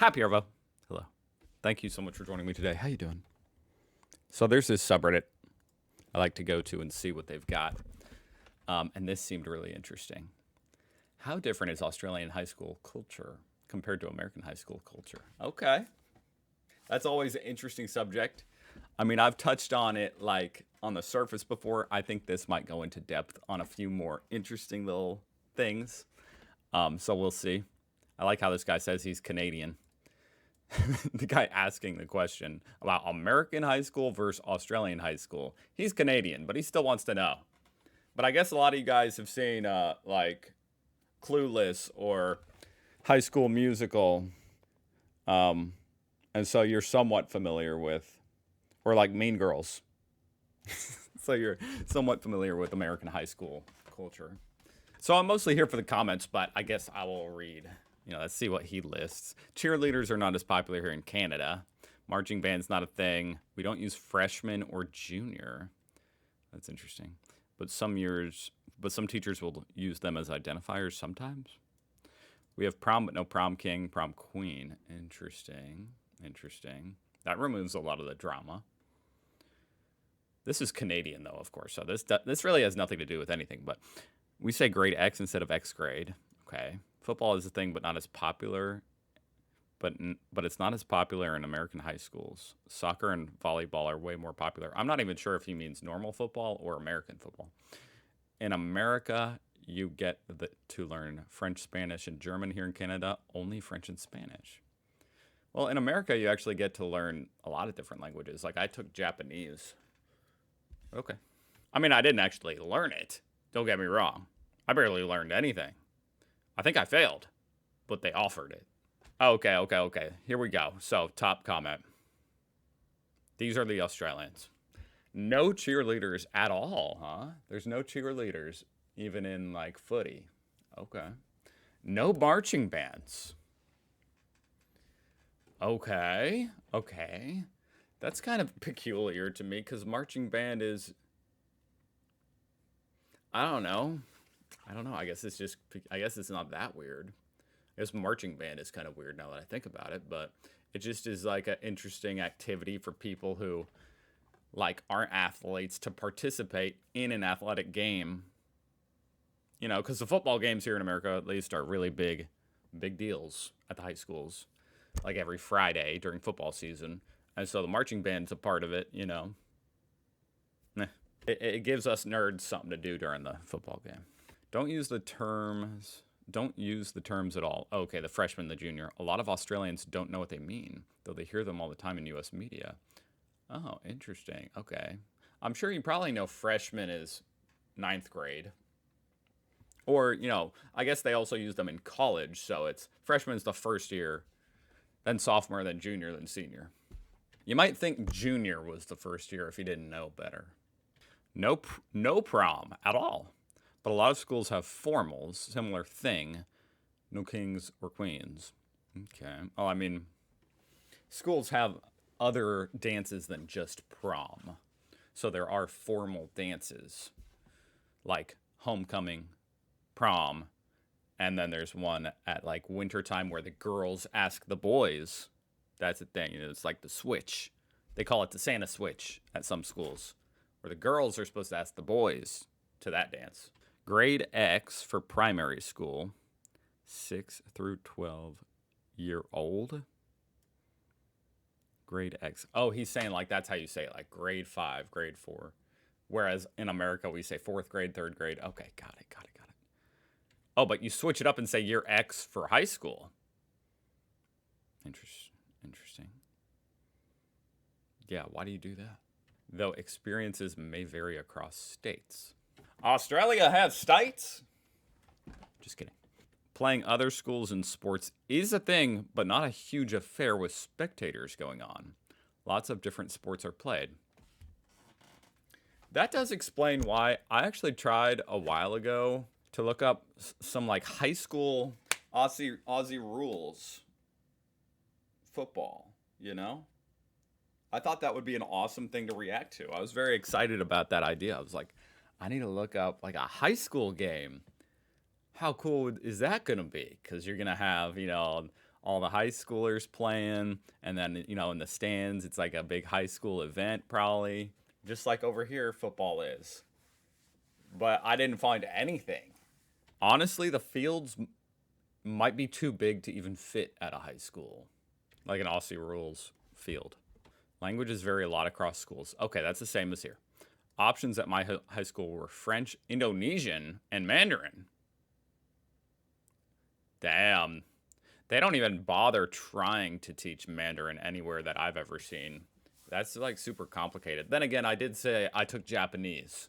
Happy Arvo. Hello. Thank you so much for joining me today. How you doing? So there's this subreddit I like to go to and see what they've got. And this seemed really interesting. How different is Australian high school culture compared to American high school culture? Okay. That's always an interesting subject. I mean, I've touched on it like on the surface before. I think this might go into depth on a few more interesting little things. So we'll see. I like how this guy says he's Canadian. The guy asking the question about American high school versus Australian high school. He's Canadian, but he still wants to know. But I guess a lot of you guys have seen like Clueless or High School Musical. And so you're somewhat familiar with, or like Mean Girls. So you're somewhat familiar with American high school culture. So I'm mostly here for the comments, but I guess I will read. Let's see what he lists. Cheerleaders are not as popular here in Canada. Marching band's not a thing. We don't use freshman or junior. That's interesting. But some teachers will use them as identifiers sometimes. We have prom, but no prom king, prom queen. Interesting. That removes a lot of the drama. This is Canadian, though, of course. So this really has nothing to do with anything. But we say grade X instead of X grade. Okay. Football is a thing, but not as popular. But it's not as popular in American high schools. Soccer and volleyball are way more popular. I'm not even sure if he means normal football or American football. In America, you get to learn French, Spanish, and German. Here in Canada, only French and Spanish. Well, in America, you actually get to learn a lot of different languages. Like I took Japanese. Okay. I mean, I didn't actually learn it. Don't get me wrong. I barely learned anything. I think I failed, but they offered it. Okay. Here we go. So, top comment. These are the Australians. No cheerleaders at all, huh? There's no cheerleaders, even in like footy. Okay. No marching bands. Okay. That's kind of peculiar to me because marching band is, I don't know. I guess it's not that weird. I guess marching band is kind of weird now that I think about it, but it just is like an interesting activity for people who like aren't athletes to participate in an athletic game. Because the football games here in America at least are really big deals at the high schools, like every Friday during football season. And so the marching band's a part of it, It gives us nerds something to do during the football game. Don't use the terms at all. Okay, the freshman, the junior. A lot of Australians don't know what they mean, though they hear them all the time in U.S. media. Oh, interesting. Okay. I'm sure you probably know freshman is 9th grade. Or, I guess they also use them in college, so it's freshman's the first year, then sophomore, then junior, then senior. You might think junior was the first year if you didn't know better. No prom at all. But a lot of schools have formals, similar thing. No kings or queens. Okay. Oh, I mean, schools have other dances than just prom. So there are formal dances like homecoming, prom, and then there's one at like wintertime where the girls ask the boys. That's the thing. It's like the switch. They call it the Santa switch at some schools, where the girls are supposed to ask the boys to that dance. Grade X for primary school, 6 through 12-year-old. Grade X. Oh, he's saying like that's how you say it, like grade 5, grade 4. Whereas in America, we say 4th grade, 3rd grade. Okay, got it. Oh, but you switch it up and say year X for high school. Interesting. Yeah, why do you do that? Though experiences may vary across states. Australia has states? Just kidding. Playing other schools in sports is a thing, but not a huge affair with spectators going on. Lots of different sports are played. That does explain why I actually tried a while ago to look up some like high school Aussie rules football, I thought that would be an awesome thing to react to. I was very excited about that idea. I was like, I need to look up like a high school game. How cool is that going to be? Because you're going to have, all the high schoolers playing, and then in the stands, it's like a big high school event, probably, just like over here football is. But I didn't find anything. Honestly, the fields might be too big to even fit at a high school, like an Aussie rules field. Languages vary a lot across schools. Okay, that's the same as here. Options at my high school were French, Indonesian, and Mandarin. Damn. They don't even bother trying to teach Mandarin anywhere that I've ever seen. That's like super complicated. Then again, I did say I took Japanese.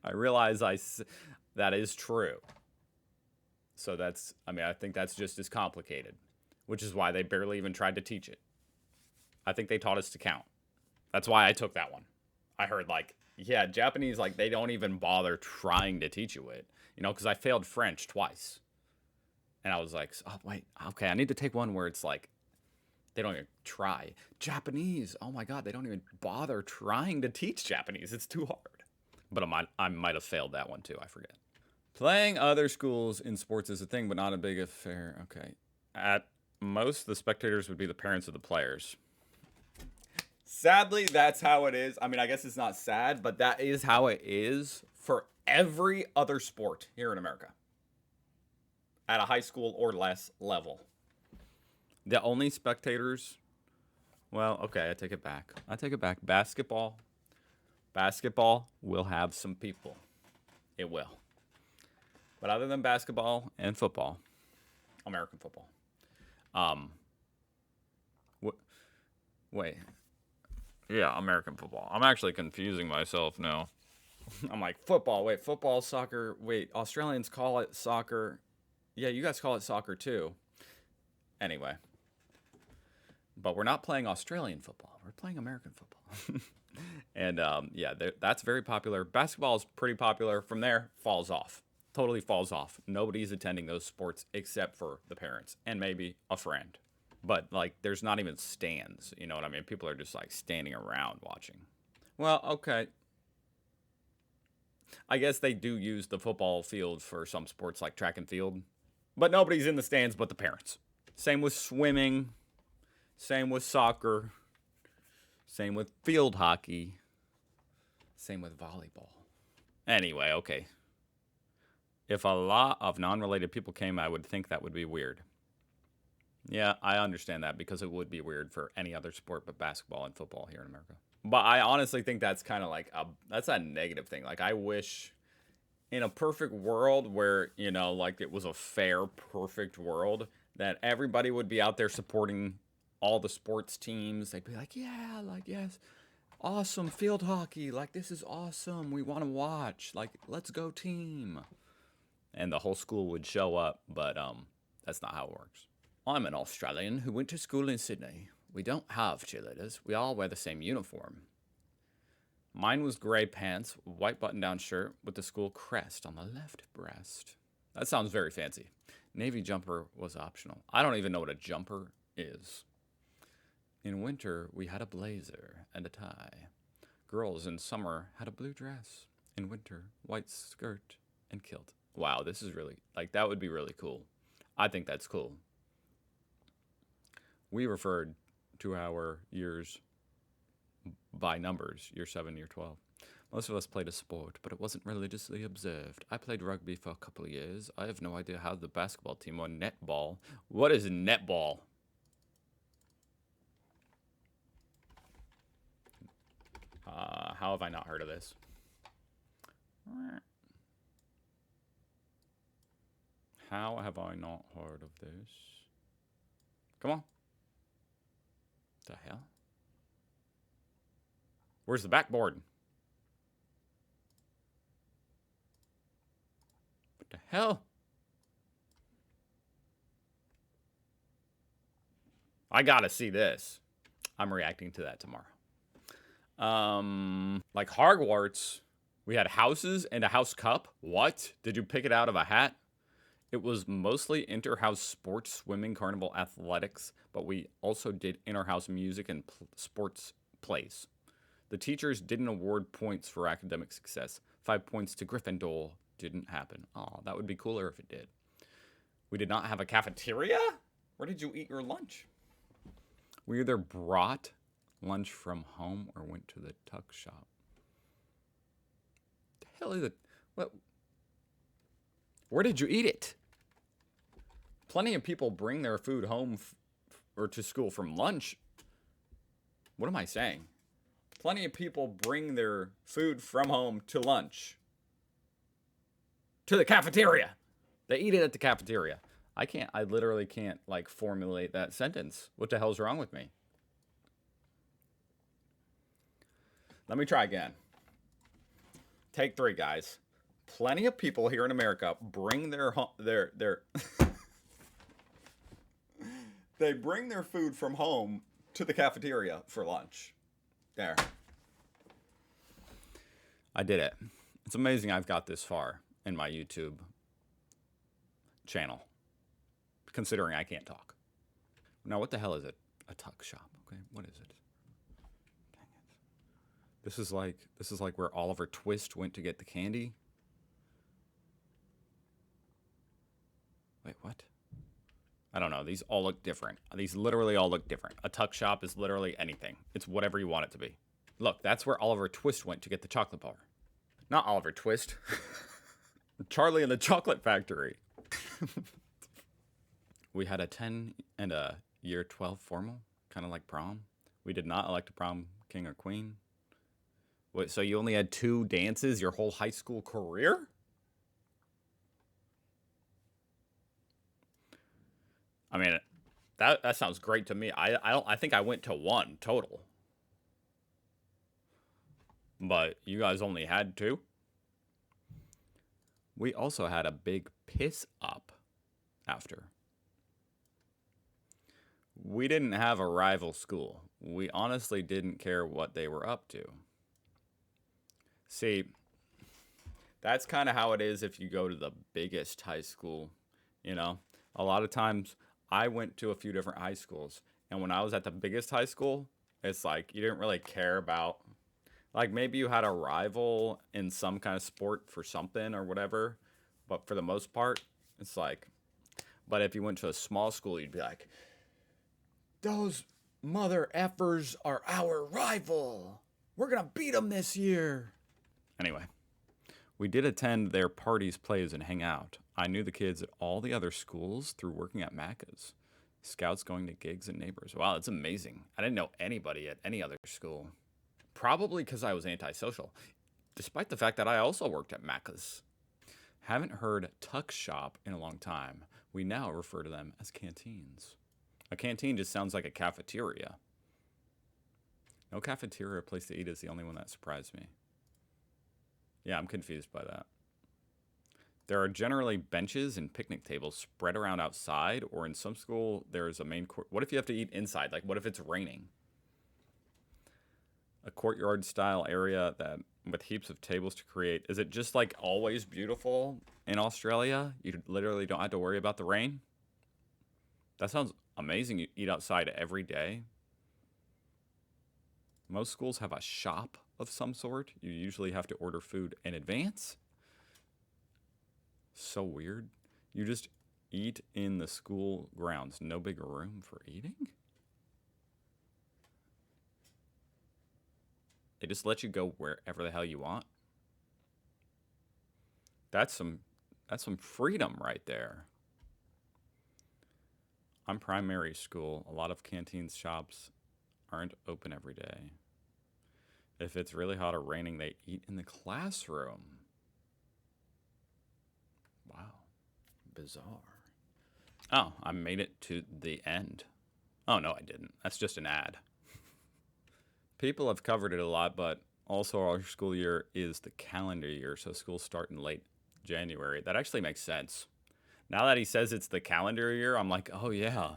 I realize that is true. So I think that's just as complicated, which is why they barely even tried to teach it. I think they taught us to count. That's why I took that one. I heard Japanese, they don't even bother trying to teach you it, because I failed French twice. And I was like, oh, wait, okay, I need to take one where it's like, they don't even try. Japanese, oh my God, they don't even bother trying to teach Japanese. It's too hard. But I might have failed that one too, I forget. Playing other schools in sports is a thing, but not a big affair. Okay. At most, the spectators would be the parents of the players. Sadly, that's how it is. I mean, I guess it's not sad, but that is how it is for every other sport here in America at a high school or less level. The only spectators, well, okay, I take it back. Basketball will have some people. It will. But other than basketball and football, American football, wait. Yeah, American football. I'm actually confusing myself now. I'm like, football. Wait, football, soccer. Wait, Australians call it soccer. Yeah, you guys call it soccer too. Anyway. But we're not playing Australian football. We're playing American football. And that's very popular. Basketball is pretty popular. From there, falls off. Totally falls off. Nobody's attending those sports except for the parents and maybe a friend. But, there's not even stands. You know what I mean? People are just, standing around watching. Well, okay. I guess they do use the football field for some sports like track and field. But nobody's in the stands but the parents. Same with swimming. Same with soccer. Same with field hockey. Same with volleyball. Anyway, okay. If a lot of non-related people came, I would think that would be weird. Yeah, I understand that because it would be weird for any other sport but basketball and football here in America. But I honestly think that's kind of that's a negative thing. I wish in a perfect world where, it was a fair, perfect world, that everybody would be out there supporting all the sports teams. They'd be like, yeah, yes, awesome field hockey. This is awesome. We want to watch. Let's go team. And the whole school would show up, but that's not how it works. I'm an Australian who went to school in Sydney. We don't have cheerleaders. We all wear the same uniform. Mine was gray pants, white button-down shirt with the school crest on the left breast. That sounds very fancy. Navy jumper was optional. I don't even know what a jumper is. In winter, we had a blazer and a tie. Girls in summer had a blue dress. In winter, white skirt and kilt. Wow, this is really, that would be really cool. I think that's cool. We referred to our years by numbers, year 7, year 12. Most of us played a sport, but it wasn't religiously observed. I played rugby for a couple of years. I have no idea how the basketball team or netball. What is netball? How have I not heard of this? How have I not heard of this? Come on. The hell? Where's the backboard? What the hell? I gotta see this. I'm reacting to that tomorrow. Like Hogwarts, we had houses and a house cup. What? Did you pick it out of a hat? It was mostly inter-house sports, swimming, carnival, athletics, but we also did inter-house music and sports plays. The teachers didn't award points for academic success. 5 points to Gryffindor didn't happen. Oh, that would be cooler if it did. We did not have a cafeteria? Where did you eat your lunch? We either brought lunch from home or went to the tuck shop. The hell is it? What? Where did you eat it? Plenty of people bring their food home or to school from lunch. What am I saying? Plenty of people bring their food from home to lunch. To the cafeteria. They eat it at the cafeteria. I literally can't like formulate that sentence. What the hell's wrong with me? Let me try again. Take 3, guys. Plenty of people here in America bring their they bring their food from home to the cafeteria for lunch. There. I did it. It's amazing I've got this far in my YouTube channel, considering I can't talk. Now, what the hell is it? A tuck shop. Okay, what is it? Dang it. This is like where Oliver Twist went to get the candy. Wait, what? I don't know. These all look different. These literally all look different. A tuck shop is literally anything. It's whatever you want it to be. Look, that's where Oliver Twist went to get the chocolate bar. Not Oliver Twist. Charlie and the Chocolate Factory. We had a 10 and a year 12 formal, kind of like prom. We did not elect a prom king or queen. Wait, so you only had 2 dances your whole high school career? I mean, that sounds great to me. I think I went to 1 total. But you guys only had 2? We also had a big piss up after. We didn't have a rival school. We honestly didn't care what they were up to. See, that's kind of how it is if you go to the biggest high school, you know? A lot of times I went to a few different high schools, and when I was at the biggest high school, it's like you didn't really care about, like maybe you had a rival in some kind of sport for something or whatever, but for the most part, it's like, but if you went to a small school, you'd be like, those mother effers are our rival. We're going to beat them this year. Anyway, we did attend their parties, plays, and hang out. I knew the kids at all the other schools through working at Macca's. Scouts going to gigs and neighbors. Wow, that's amazing. I didn't know anybody at any other school. Probably because I was antisocial, despite the fact that I also worked at Macca's. Haven't heard tuck shop in a long time. We now refer to them as canteens. A canteen just sounds like a cafeteria. No cafeteria place to eat is the only one that surprised me. Yeah, I'm confused by that. There are generally benches and picnic tables spread around outside, or in some school, there's a main court. What if you have to eat inside? Like, what if it's raining? A courtyard-style area that with heaps of tables to create. Is it just like always beautiful in Australia? You literally don't have to worry about the rain? That sounds amazing. You eat outside every day. Most schools have a shop of some sort. You usually have to order food in advance. So weird. You just eat in the school grounds. No big room for eating? They just let you go wherever the hell you want. That's some freedom right there. I'm primary school. A lot of canteen shops aren't open every day. If it's really hot or raining, they eat in the classroom. Wow. Bizarre. Oh, I made it to the end. Oh, no, I didn't. That's just an ad. People have covered it a lot, but also our school year is the calendar year, so schools start in late January. That actually makes sense. Now that he says it's the calendar year, I'm like, oh yeah,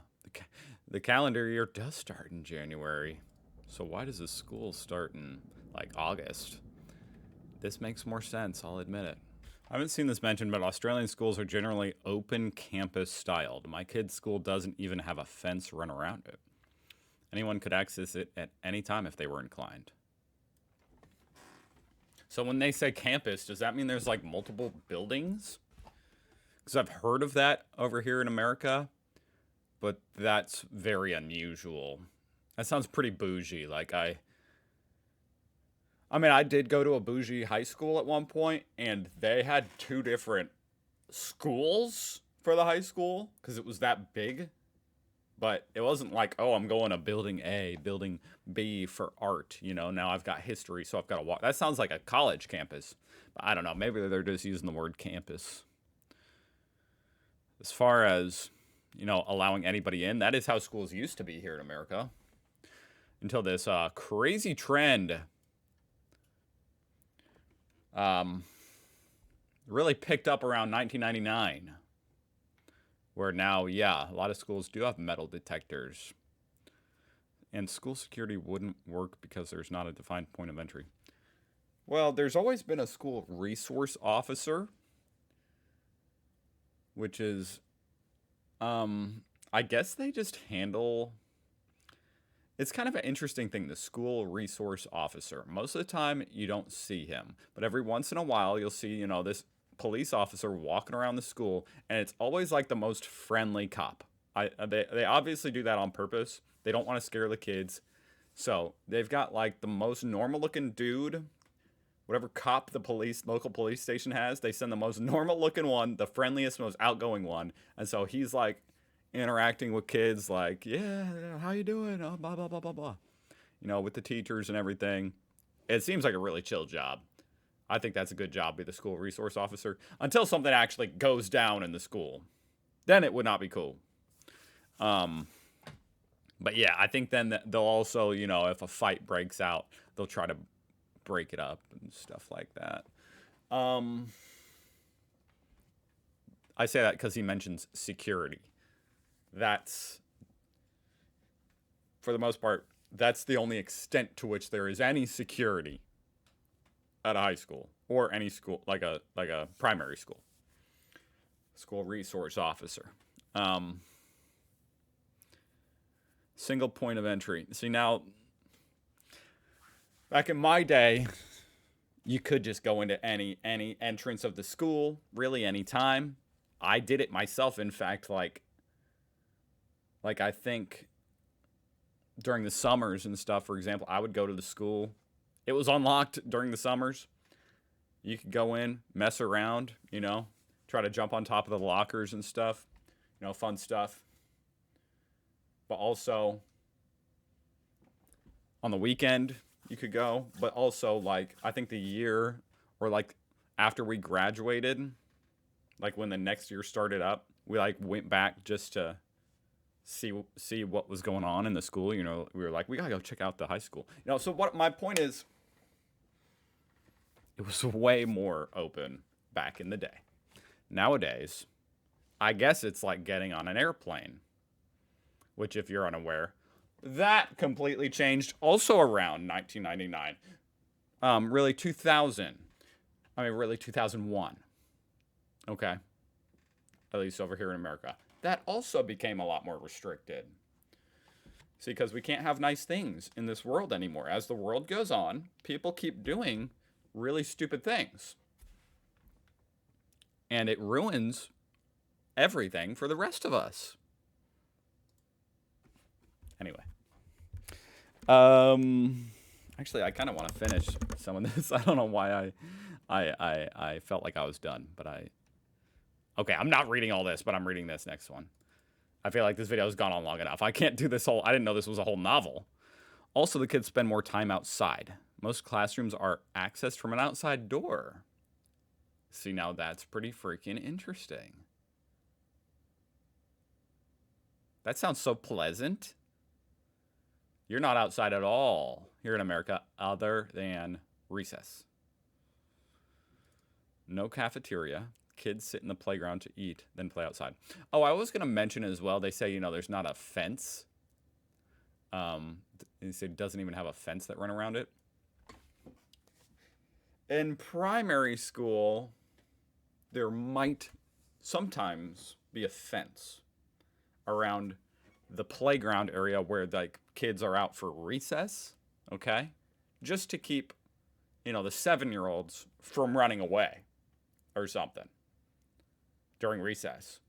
the calendar year does start in January. So why does the school start in like August? This makes more sense, I'll admit it. I haven't seen this mentioned, but Australian schools are generally open campus styled. My kid's school doesn't even have a fence run around it. Anyone could access it at any time if they were inclined. So when they say campus, does that mean there's like multiple buildings? because I've heard of that over here in America, but that's very unusual. That sounds pretty bougie. Like I mean, I did go to a bougie high school at one point, and they had two different schools for the high school because it was that big. But it wasn't like, oh, I'm going to building A, building B for art. You know, now I've got history, so I've got to walk. That sounds like a college campus. But I don't know. Maybe they're just using the word campus. As far as, you know, allowing anybody in, that is how schools used to be here in America. Until this crazy trend really picked up around 1999. Where now, yeah, a lot of schools do have metal detectors. And school security wouldn't work because there's not a defined point of entry. Well, there's always been a school resource officer, which is, I guess they just handle. It's kind of an interesting thing, the school resource officer. Most of the time, you don't see him. But every once in a while, you'll see, you know, this police officer walking around the school, and it's always like the most friendly cop. They obviously do that on purpose. They don't want to scare the kids. So they've got like the most normal looking dude, whatever cop the local police station has, they send the most normal looking one, the friendliest, most outgoing one. And so he's like interacting with kids like, yeah, how you doing? Oh, blah, blah, blah, blah, blah. You know, with the teachers and everything. It seems like a really chill job. I think that's a good job, be the school resource officer, until something actually goes down in the school. Then it would not be cool. But yeah, I think then they'll also, you know, if a fight breaks out, they'll try to break it up and stuff like that. I say that because he mentions security. That's, for the most part, that's the only extent to which there is any security at a high school or any school like a primary school. School resource officer. Single point of entry. See, now, back in my day, you could just go into any entrance of the school, really any time. I did it myself, in fact, like I think during the summers and stuff, for example, I would go to the school. It was unlocked during the summers. You could go in, mess around, you know, try to jump on top of the lockers and stuff, you know, fun stuff. But also, on the weekend, you could go. But also, like, I think the year or like after we graduated, like when the next year started up, we like went back just to see what was going on in the school. You know, we were like, we gotta go check out the high school. You know, so what my point is, it was way more open back in the day. Nowadays, I guess it's like getting on an airplane, which, if you're unaware, that completely changed also around 1999. Really 2000. I mean, really 2001. Okay. At least over here in America. That also became a lot more restricted. See, because we can't have nice things in this world anymore. As the world goes on, people keep doing really stupid things. And it ruins everything for the rest of us. Anyway. Actually, I kind of want to finish some of this. I don't know why I felt like I was done, but okay, I'm not reading all this, but I'm reading this next one. I feel like this video has gone on long enough. I can't do this whole, I didn't know this was a whole novel. Also, the kids spend more time outside. Most classrooms are accessed from an outside door. See, now that's pretty freaking interesting. That sounds so pleasant. You're not outside at all here in America other than recess. No cafeteria. Kids sit in the playground to eat, then play outside. Oh, I was going to mention as well, they say, you know, there's not a fence. They say it doesn't even have a fence that run around it. In primary school, there might sometimes be a fence around the playground area where like kids are out for recess, okay? Just to keep, you know, the 7-year-olds from running away or something. during recess.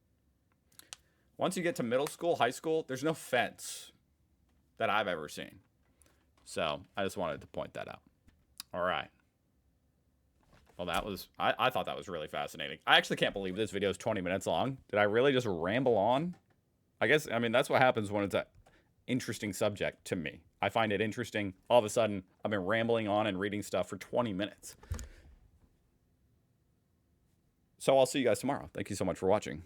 Once you get to middle school, high school, there's no fence that I've ever seen. So I just wanted to point that out. All right. Well, that was, I thought that was really fascinating. I actually can't believe this video is 20 minutes long. Did I really just ramble on? I guess, I mean, that's what happens when it's an interesting subject to me. I find it interesting. All of a sudden, I've been rambling on and reading stuff for 20 minutes. So I'll see you guys tomorrow. Thank you so much for watching.